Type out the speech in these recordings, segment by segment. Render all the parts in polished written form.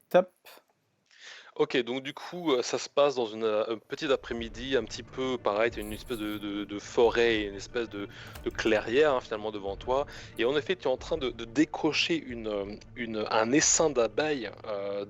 Top. OK, donc du coup, ça se passe dans un petit après-midi un petit peu pareil, tu as une espèce de forêt et une espèce de clairière, hein, finalement devant toi et en effet, tu es en train de décrocher un essaim d'abeilles,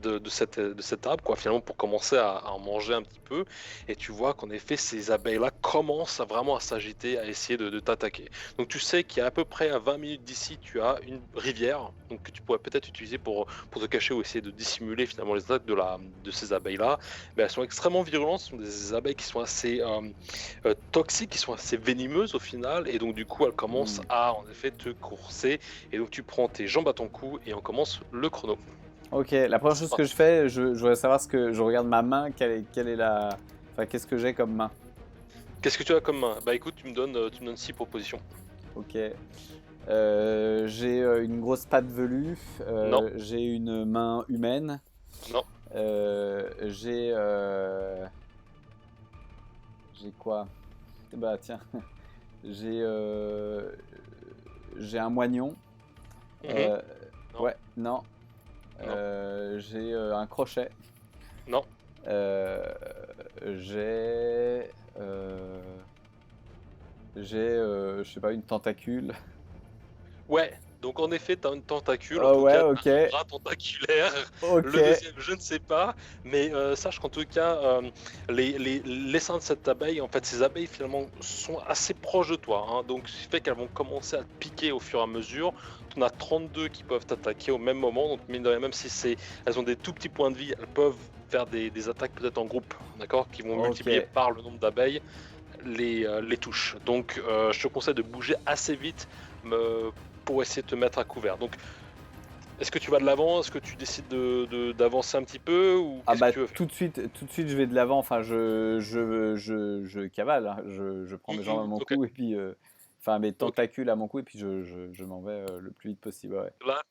de cet arbre quoi, finalement pour commencer à en manger un petit peu et tu vois qu'en effet, ces abeilles-là commencent à vraiment à s'agiter, à essayer de t'attaquer. Donc tu sais qu'à peu près à 20 minutes d'ici, tu as une rivière, donc que tu pourrais peut-être utiliser pour te cacher ou essayer de dissimuler finalement les attaques de ces abeilles-là. Mais elles sont extrêmement virulentes, ce sont des abeilles qui sont assez toxiques, qui sont assez venimeuses au final, et donc du coup elles commencent Mmh. à en effet te courser, et donc tu prends tes jambes à ton cou et on commence le chrono. Ok, la première C'est chose que je parti. fais, je voudrais savoir ce que je regarde ma main, quelle est la, enfin qu'est-ce que j'ai comme main. Qu'est-ce que tu as comme main? Bah écoute, tu me donnes 6 propositions. Ok. J'ai une grosse patte velue, Non, j'ai une main humaine, non, j'ai j'ai quoi? Bah tiens, j'ai j'ai un moignon. mhm, Euh, non, ouais, non. non, J'ai un crochet. non. Euh, j'ai euh, je sais pas, une tentacule. Ouais, donc en effet, tu as une tentacule, en Oh tout ouais, cas, tu ok, un bras tentaculaire. ok. Le deuxième, je ne sais pas, mais sache qu'en tout cas, l'essaim de cette abeille, en fait, ces abeilles finalement sont assez proches de toi, hein, donc ce qui fait qu'elles vont commencer à te piquer au fur et à mesure. Tu en as 32 qui peuvent t'attaquer au même moment, donc mine de rien, même si elles ont des tout petits points de vie, elles peuvent faire des attaques peut-être en groupe, d'accord, qui vont Ok. multiplier par le nombre d'abeilles les touches. Donc, je te conseille de bouger assez vite me- pour essayer de te mettre à couvert. Donc, est-ce que tu vas de l'avant? Est-ce que tu décides d'avancer un petit peu ou Ah qu'est-ce que bah tu veux faire? tout de suite je vais de l'avant. Enfin, je cavale, hein. Je prends mes jambes à mon Ok. cou et puis, enfin mes Ok. tentacules à mon cou et puis je m'en vais le plus vite possible. Ouais. Là,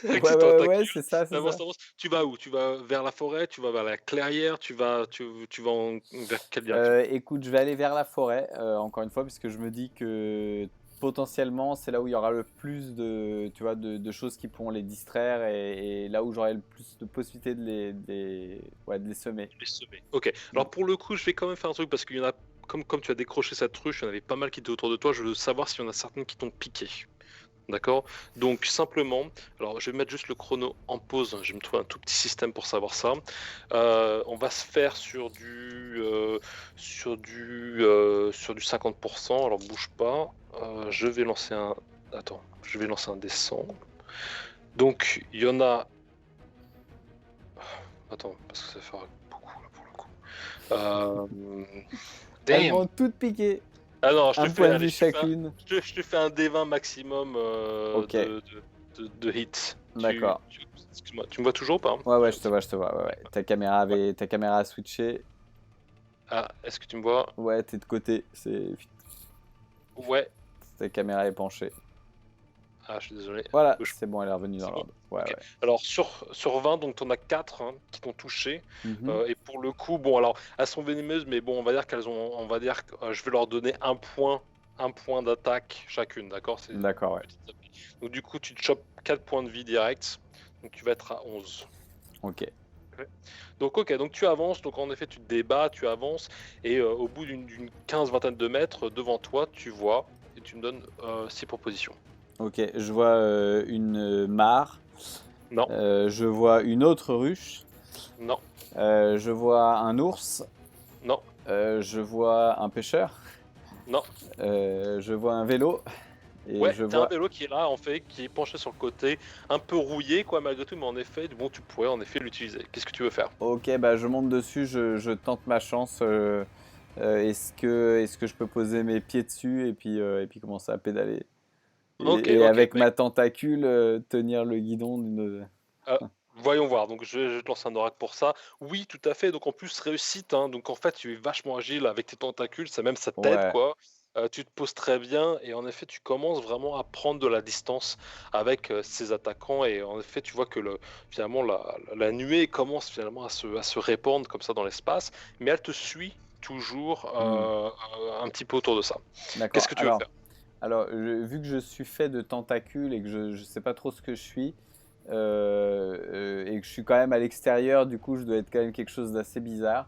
avec Ouais, tes ouais, ouais, tentacules, c'est ça, c'est t'avances, ça. t'avances. Tu vas où? Tu vas vers la forêt? Tu vas vers la clairière? Tu vas vers quelle direction? Écoute, je vais aller vers la forêt, encore une fois, puisque je me dis que potentiellement, c'est là où il y aura le plus de, tu vois, de choses qui pourront les distraire et là où j'aurai le plus de possibilités ouais, de les semer. Les semer. Ok. Mm. Alors pour le coup, je vais quand même faire un truc parce qu'il y en a, comme tu as décroché cette ruche, il y en avait pas mal qui étaient autour de toi. Je veux savoir s'il y en a certaines qui t'ont piqué. D'accord? Donc simplement, alors je vais mettre juste le chrono en pause, je vais me trouver un tout petit système pour savoir ça. On va se faire sur du 50%, alors bouge pas. Je vais lancer un. Attends, je vais lancer un descend. Donc il y en a. Attends, parce que ça fait beaucoup là pour le coup. Elles Damn! m'ont toutes piqué. Ah non, je te Un fais, point de allez, vie chacune. je te fais un D20 maximum Ok, de hits. d'accord. Excuse-moi, tu me vois toujours ou pas? Ouais, ouais, J'ai un je te petit. vois, je te vois. Ouais, ouais. Ouais. Ta caméra a switché. Ah, est-ce que tu me vois? Ouais, t'es de côté. Ouais. Ta caméra est penchée. Ah, je suis désolé. Voilà, Bouge. c'est bon, elle est revenue dans C'est bon? l'ordre. Ouais, Ok. ouais. Alors, sur 20, donc tu en as 4 qui t'ont touché. Mhm. Et pour le coup, bon, alors, elles sont venimeuses, mais bon, on va dire qu'elles ont. On va dire que je vais leur donner un point d'attaque chacune, d'accord? C'est des D'accord, ouais. petites abeilles. Donc, du coup, tu te chopes 4 points de vie direct. Donc, tu vas être à 11. Ok. Ok. Donc ok, donc tu avances, donc en effet tu te débats, tu avances, et au bout d'une quinzaine de mètres devant toi, tu vois, et tu me donnes 6 propositions. Ok, je vois une mare. Non, Je vois une autre ruche. non, Je vois un ours. non, Je vois un pêcheur. non. Je vois un vélo. Et Ouais, je t'as un vois. vélo qui est là, en fait, qui est penché sur le côté, un peu rouillé, quoi, malgré tout, mais en effet, bon, tu pourrais en effet l'utiliser. Qu'est-ce que tu veux faire? Ok, bah je monte dessus, je tente ma chance. Est-ce que je peux poser mes pieds dessus et puis commencer à pédaler? Ok, Et ok, avec ma tentacule, tenir le guidon d'une. Euh, voyons voir, donc je vais te lancer un oracle pour ça. Oui, tout à fait, donc en plus réussite, hein, donc en fait tu es vachement agile avec tes tentacules, ça même ça t'aide Ouais. quoi. Tu te poses très bien et en effet tu commences vraiment à prendre de la distance avec ces attaquants et en effet tu vois que finalement la nuée commence finalement à se répandre comme ça dans l'espace, mais elle te suit toujours Hmm. un petit peu autour de ça. Qu'est-ce D'accord. que tu veux faire? Vu que je suis fait de tentacules et que je ne sais pas trop ce que je suis, et et que je suis quand même à l'extérieur, du coup je dois être quand même quelque chose d'assez bizarre.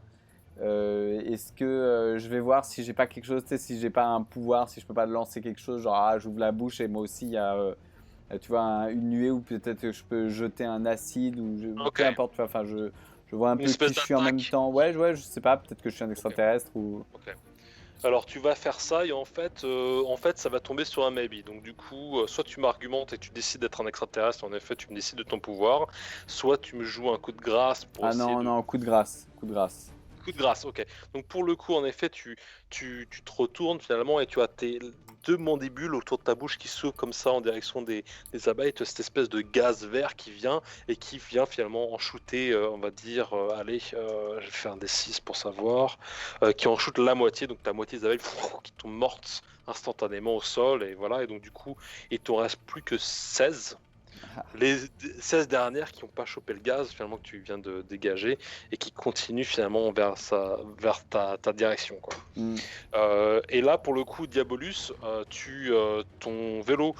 Est-ce que je vais voir si j'ai pas quelque chose, tu sais, si j'ai pas un pouvoir, si je peux pas lancer quelque chose, genre j'ouvre la bouche et moi aussi il y a, tu vois, une nuée où peut-être que je peux jeter un acide ou Ok, peu importe, tu vois, enfin je vois un une peu qui espèce je suis en même d'attaque. temps. Ouais, je sais pas, peut-être que je suis un Ok, extraterrestre ou. ok. Alors tu vas faire ça et en fait ça va tomber sur un maybe. Donc du coup, soit tu m'argumentes et tu décides d'être un extraterrestre, en effet tu me décides de ton pouvoir, soit tu me joues un coup de grâce pour Ah essayer non, de... non, coup de grâce, coup de grâce. Coup de grâce, ok. Donc pour le coup, en effet, tu te retournes finalement et tu as tes deux mandibules autour de ta bouche qui s'ouvrent comme ça en direction des abeilles. Tu as cette espèce de gaz vert qui vient et qui vient finalement en shooter, on va dire, allez, je vais faire un D6 pour savoir, qui en shoot la moitié, donc ta moitié des abeilles qui tombent mortes instantanément au sol et voilà. Et donc du coup, il t'en reste plus que 16. Les 16 dernières qui n'ont pas chopé le gaz finalement que tu viens de dégager et qui continuent finalement vers ta direction, quoi. Hmm. Et là pour le coup Diabolus, ton vélo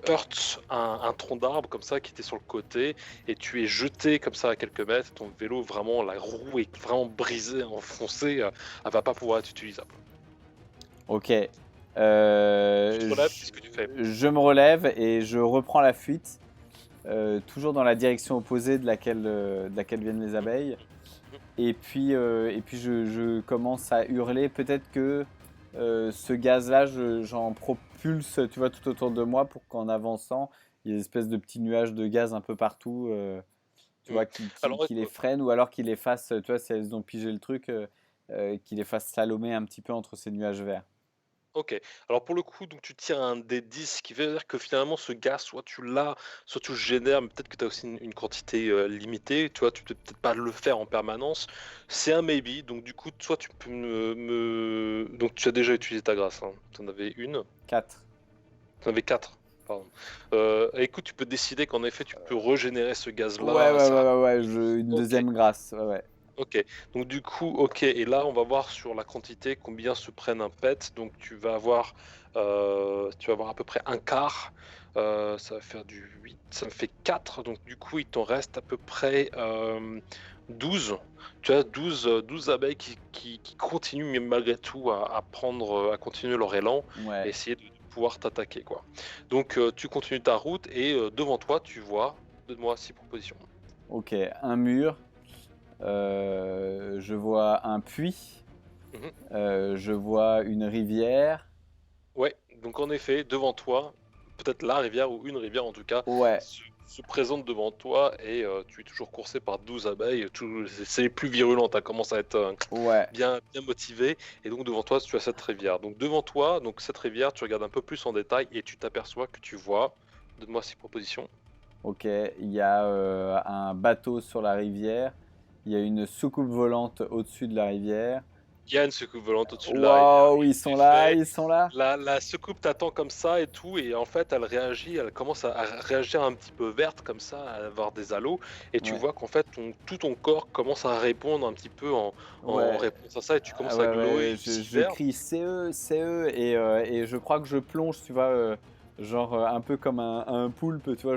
heurte un tronc d'arbre comme ça qui était sur le côté et tu es jeté comme ça à quelques mètres. Ton vélo vraiment, la roue est vraiment brisée, enfoncée, elle va pas pouvoir être utilisable. Ok. Tu te relèves, qu'est-ce que tu fais? Je me relève et je reprends la fuite, toujours dans la direction opposée de laquelle viennent les abeilles. Et puis je commence à hurler. Peut-être que ce gaz-là, j'en propulse, tu vois, tout autour de moi pour qu'en avançant, il y ait des espèces de petits nuages de gaz un peu partout, tu Hmm. vois, Alors qui les freinent ou alors qui les fassent, tu vois, si elles ont pigé le truc, qui les fassent slalomer un petit peu entre ces nuages verts. OK. Alors pour le coup, donc tu tires un des 10, ce qui veut dire que finalement ce gaz, soit tu l'as, soit tu le génères, mais peut-être que tu as aussi une quantité limitée, tu vois, tu peux peut-être pas le faire en permanence. C'est un maybe, donc du coup, soit tu peux Donc tu as déjà utilisé ta grâce, hein. Tu en avais une, 4. tu en avais quatre, pardon. Écoute, tu peux décider qu'en effet, tu peux régénérer ce Ouais, gaz-là, ouais, ouais, ça... ouais, ouais, une Ok. deuxième grâce. Ouais, ouais. Ok, donc du coup, ok, et là on va voir sur la quantité combien se prennent un pet. Donc tu vas avoir à peu près un quart. Ça va faire du 8, ça me fait 4. Donc du coup, il t'en reste à peu près 12. Tu as 12 abeilles qui continuent mais malgré tout à continuer leur élan et Ouais. essayer de pouvoir t'attaquer, quoi. Donc tu continues ta route et devant toi, tu vois, donne-moi 6 propositions. Ok, un mur. Je vois un puits. Mhm. Je vois une rivière. Ouais, donc en effet, devant toi, peut-être la rivière ou une rivière en tout cas, Ouais, se présente devant toi et tu es toujours coursé par 12 abeilles. C'est les plus virulentes, elles commencent à être ouais. bien motivées. Et donc devant toi, tu as cette rivière. Donc devant toi, donc cette rivière, tu regardes un peu plus en détail et tu t'aperçois que tu vois, donne-moi ces propositions. Ok, il y a un bateau sur la rivière. Il y a une soucoupe volante au-dessus de la rivière. Il y a une soucoupe volante au-dessus de la rivière. Waouh, Oui, ils en sont là, effet. ils sont là. La soucoupe t'attend comme ça et tout, et en fait elle réagit, elle commence à réagir un petit peu verte comme ça, à avoir des halos, et tu Ouais, vois qu'en fait tout ton corps commence à répondre un petit peu en ouais, réponse à ça, et tu ah commences à ouais, glower ouais. aussi Je vert. crie c'est eux, et je crois que je plonge, tu vois, genre un peu comme un poulpe, tu vois.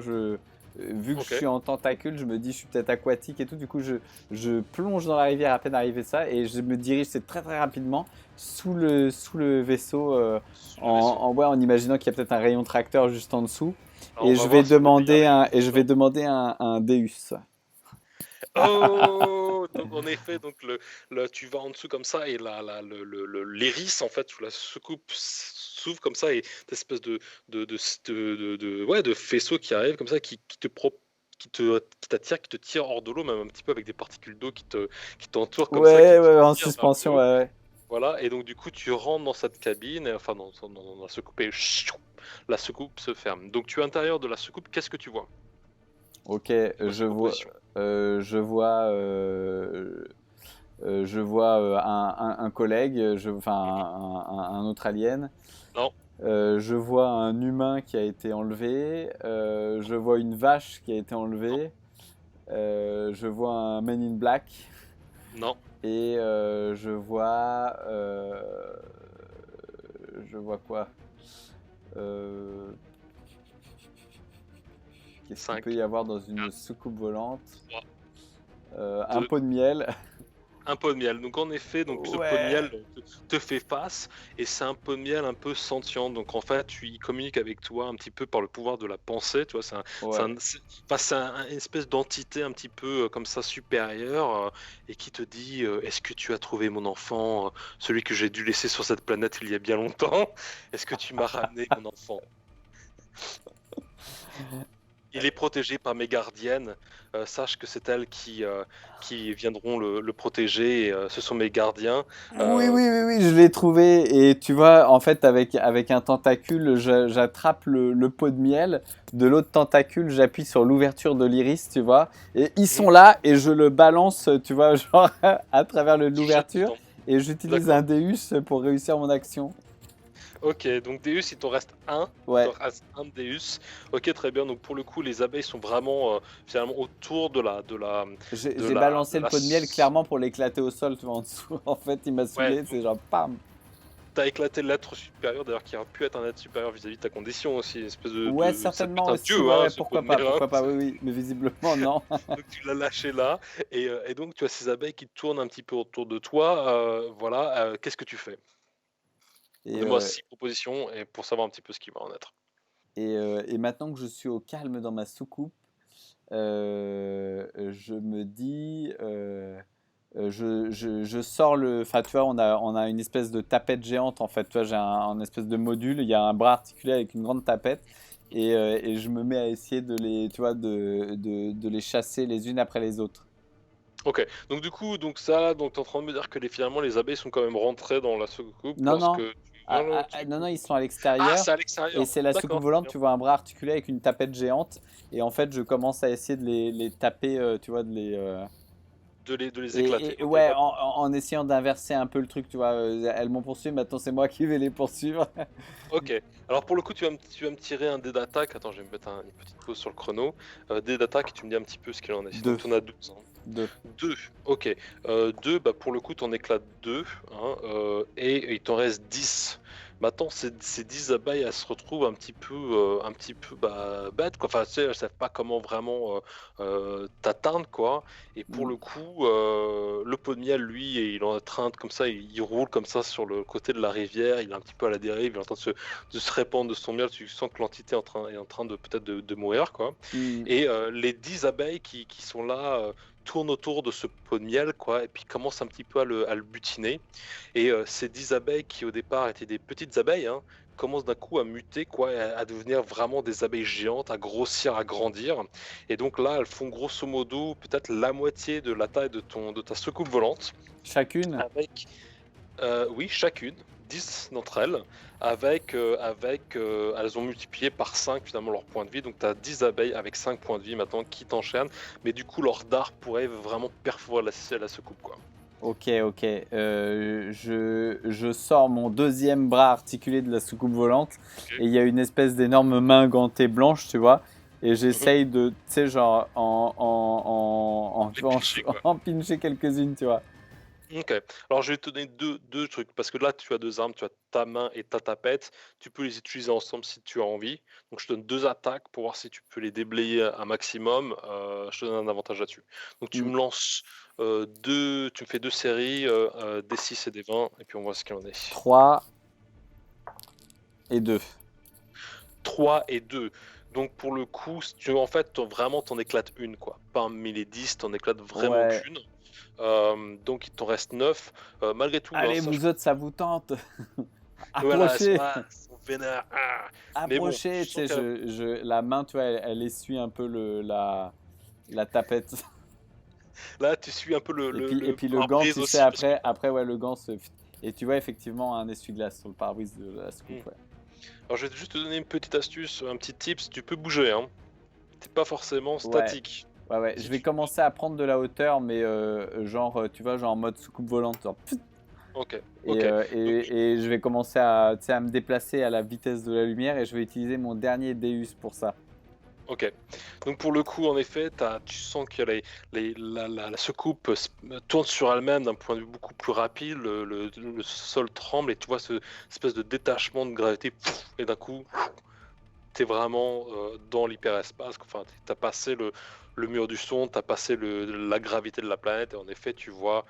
Vu que je Ok. suis en tentacule, je me dis je suis peut-être aquatique et tout. Du coup, je plonge dans la rivière à peine arrivé ça et je me dirige c'est très très rapidement sous le vaisseau, Sous le vaisseau. ouais, en imaginant qu'il y a peut-être un rayon tracteur juste en dessous. Alors on va voir si on va y Et arriver. je vais demander un Deus. Oh! Donc en effet, donc tu vas en dessous comme ça et l'iris en fait sous la soucoupe s'ouvre comme ça et cette espèce de faisceau qui arrive comme ça qui t'attire, qui te tire hors de l'eau, même un petit peu avec des particules d'eau qui t'entourent comme ça, qui Ouais, te ouais, en tirent vers le suspension, haut. ouais, ouais. Voilà, et donc du coup tu rentres dans cette cabine, enfin dans la soucoupe et la soucoupe se ferme. Donc tu es à l'intérieur de la soucoupe, qu'est-ce que tu vois? Ok, Moi, ces propositions. je vois, je vois un collègue, enfin Mhm. un autre alien. Non, Je vois un humain qui a été enlevé. Je vois une vache qui a été non, enlevée. Je vois un Men in Black. non. Et je vois quoi? Euh, Qu'est-ce qu'il 5, peut y avoir dans une 4, soucoupe volante? 3, Un 2, pot de miel. un pot de miel. Donc en effet, donc ce pot de miel Ouais. te fait face et c'est un pot de miel un peu sentient. Donc en fait, tu y communiques avec toi un petit peu par le pouvoir de la pensée. Tu vois, c'est Ouais. enfin, une espèce d'entité un petit peu comme ça supérieure et qui te dit est-ce que tu as trouvé mon enfant, celui que j'ai dû laisser sur cette planète il y a bien longtemps? Est-ce que tu m'as ramené mon enfant? Il est protégé par mes gardiennes. Sache que c'est elles qui viendront le protéger. Ce sont mes gardiens. Oui, Euh, oui, oui, oui, je l'ai trouvé. Et tu vois, en fait, avec un tentacule, j'attrape le pot de miel. De l'autre tentacule, j'appuie sur l'ouverture de l'iris, tu vois. Et ils mhm, sont là et je le balance, tu vois, genre à travers tu jettes l'ouverture. dedans. Et j'utilise un D'accord. Deus pour réussir mon action. Ok, donc Deus, il t'en reste un. Il t'en Ouais, reste un de Deus. Ok, très bien. Donc pour le coup, les abeilles sont vraiment finalement autour j'ai balancé de le la. pot de miel clairement pour l'éclater au sol, tu vois, en dessous. En fait, il m'a Ouais, saoulé, donc c'est genre, pam. t'as éclaté l'être supérieur, d'ailleurs, qui aurait pu être un être supérieur vis-à-vis de ta condition aussi. Une espèce Ouais, ça peut être certainement un aussi. dieu, Ouais, hein, ouais, ce pot de miel, hein. pourquoi pas, oui, oui. Mais visiblement, non. Donc tu l'as lâché là, et donc tu as ces abeilles qui tournent un petit peu autour de toi. Voilà, qu'est-ce que tu fais? Et, Donne-moi euh, 6 propositions et pour savoir un petit peu ce qui va en être. et maintenant que je suis au calme dans ma soucoupe, je me dis, je sors le. Enfin, tu vois, on a une espèce de tapette géante en fait. Tu vois, j'ai un espèce de module. Il y a un bras articulé avec une grande tapette. Et je me mets à essayer de les, tu vois, de les chasser les unes après les autres. Ok, donc du coup, donc ça, donc t'es en train de me dire que finalement les abeilles sont quand même rentrées dans la soucoupe Non, lorsque non. tu. Non, non, Non, non, ils sont à Ah, l'extérieur. c'est à Et l'extérieur. c'est la soucoupe D'accord, très volante, bien. tu vois un bras articulé avec une tapette géante. Et en fait, je commence à essayer de les taper, tu vois, De les éclater. Et Ok, ouais, pas de en essayant d'inverser un peu le truc, tu vois. Elles m'ont poursuivi, maintenant c'est moi qui vais les poursuivre. Ok, alors pour le coup, tu vas me tirer un dé d'attaque. Attends, je vais me mettre une petite pause sur le chrono. Dé d'attaque, et tu me dis un petit peu ce qu'il en est. Donc Deux. tu en as 12, hein. Deux. 2, ok. 2, bah pour le coup, t'en éclates 2, hein, et il t'en reste 10. Maintenant, ces 10 abeilles, elles se retrouvent un petit peu bêtes, quoi. Enfin, tu sais, elles savent pas comment vraiment t'atteindre, quoi. Et pour Mm. le coup, le pot de miel, lui, il est en train de, comme ça, il roule comme ça sur le côté de la rivière. Il est un petit peu à la dérive, il est en train de se répandre de son miel. Tu sens que l'entité est en train de peut-être de mourir, quoi. Mm. Et les 10 abeilles qui sont là tournent autour de ce pot de miel, quoi, et puis commencent un petit peu à le butiner. Et ces 10 abeilles qui au départ étaient des petites abeilles, hein, commencent d'un coup à muter, quoi, et à devenir vraiment des abeilles géantes, à grossir, à grandir. Et donc là, elles font grosso modo peut-être la moitié de la taille de ta soucoupe volante, Chacune. avec oui, chacune, 10 d'entre elles, elles ont multiplié par 5 finalement leur point de vie, donc tu as 10 abeilles avec 5 points de vie maintenant qui t'enchaînent, mais du coup leur dard pourrait vraiment perforer la soucoupe, quoi. Ok, ok. Je sors mon deuxième bras articulé de la soucoupe volante. Ok. Et il y a une espèce d'énorme main gantée blanche, tu vois. Et Mhm. j'essaye de, tu sais, genre, Les pincher, quoi. en pincher quelques-unes, tu vois. Ok, alors je vais te donner deux trucs, parce que là tu as deux armes, tu as ta main et ta tapette, tu peux les utiliser ensemble si tu as envie, donc je te donne deux attaques pour voir si tu peux les déblayer un maximum. Je te donne un avantage là-dessus. Donc tu Mm. me lances tu me fais deux séries, des 6 et des 20, et puis on voit ce qu'il en est. 3 et 2. 3 et 2. Donc pour le coup, si tu en fait vraiment t'en éclates une, quoi. Parmi les 10, t'en éclates vraiment Ouais. qu'une. Donc il t'en reste 9. Malgré tout, hein, Allez, sache. vous autres, ça vous tente. Voilà, elles sont Approchez. là, elles sont vénères. Ah. Mais bon, Approchez. tu Tu sens sais, que la main, tu vois, elle essuie un peu la tapette. là, tu suis un peu le, Et le, puis, et le puis le gant, pare-brise tu sais, aussi, parce que. après ouais, le gant se. Et tu vois effectivement un essuie-glace sur le pare-brise de la Hmm. scoop, ouais. Alors, je vais juste te donner une petite astuce, un petit tips. Tu peux bouger, hein. T'es pas forcément Ouais, statique. ouais, ouais. Je Si vais tu. commencer à prendre de la hauteur, mais genre, tu vois, genre en mode soucoupe volante. Genre, pfft. Ok, Et, ok. euh, Donc, et je vais commencer à, tu sais, à me déplacer à la vitesse de la lumière et je vais utiliser mon dernier Deus pour ça. ok. Donc pour le coup, en effet, tu sens que la soucoupe tourne sur elle-même d'un point de vue beaucoup plus rapide. Le sol tremble et tu vois ce espèce de détachement de gravité. Et d'un coup, t'es vraiment dans l'hyperespace. Enfin, t'as passé le mur du son, t'as passé la gravité de la planète, et en effet, tu vois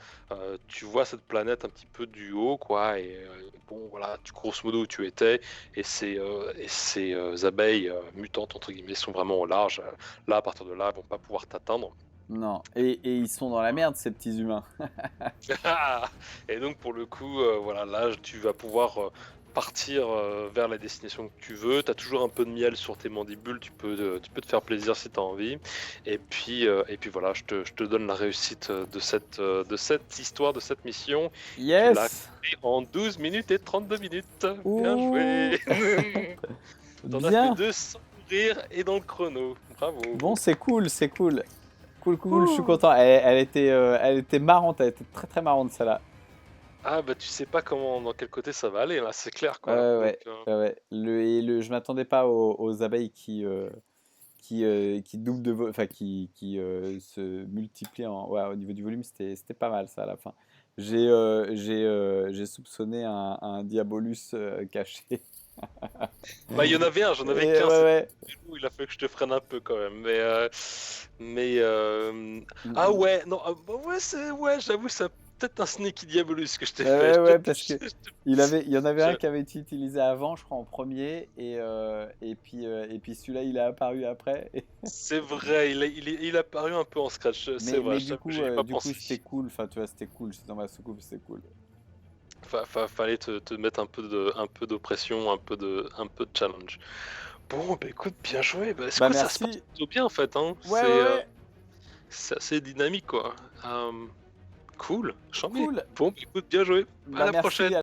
cette planète un petit peu du haut, quoi. Et bon, voilà, tu grosso modo où tu étais, et ces abeilles mutantes entre guillemets sont vraiment au large. Là, à partir de là, elles vont pas pouvoir t'atteindre. Non. Et ils sont dans la merde, ces petits humains. Et donc pour le coup, voilà, là tu vas pouvoir partir vers la destination que tu veux. Tu as toujours un peu de miel sur tes mandibules, tu peux te faire plaisir si tu as envie. Et puis voilà, je te donne la réussite de cette histoire, de cette mission. Tu l'as Yes. fait en 12 minutes et 32 minutes. Bien Ouh. joué. T'en as fait Bien. 2 sans courir et dans le chrono. Bravo. Bon, c'est cool, c'est cool. Cool, cool, je suis Ouh. content. Elle était marrante, elle était très très marrante celle-là. Ah bah tu sais pas dans quel côté ça va aller là, c'est clair quoi. Donc Ouais, ouais, ouais. Je m'attendais pas aux abeilles qui doublent enfin se multiplient ouais, au niveau du volume, c'était pas mal ça à la fin. J'ai soupçonné un Diabolus caché. bah il y en avait un, j'en avais Et qu'un, ouais, c'était ouais. il a fallu que je te freine un peu quand même. Mais ah ouais, non, bah ouais, ouais, j'avoue, c'est peut-être un Sneaky Diabolus que je t'ai fait. Ouais, ouais, parce que Je- il y en avait un je- qui avait été utilisé avant, je crois, en premier, et puis celui-là, il est apparu après. C'est vrai, il a paru un peu en scratch, c'est vrai, Mais je t'avoue, j'y ai pas du coup, pensé. c'était cool. Enfin, tu vois, c'était cool. C'était dans ma soucoupe, c'était cool. Fallait te mettre un peu d'oppression, un peu de challenge. Bon, bah écoute, bien joué. Bah, c'est Bah quoi, ça se passe merci. plutôt bien en fait, hein. Ouais, ouais, ouais. C'est assez dynamique, quoi. Cool, chambé. Cool. Bon, bah, écoute, bien joué. À Bah la prochaine. merci.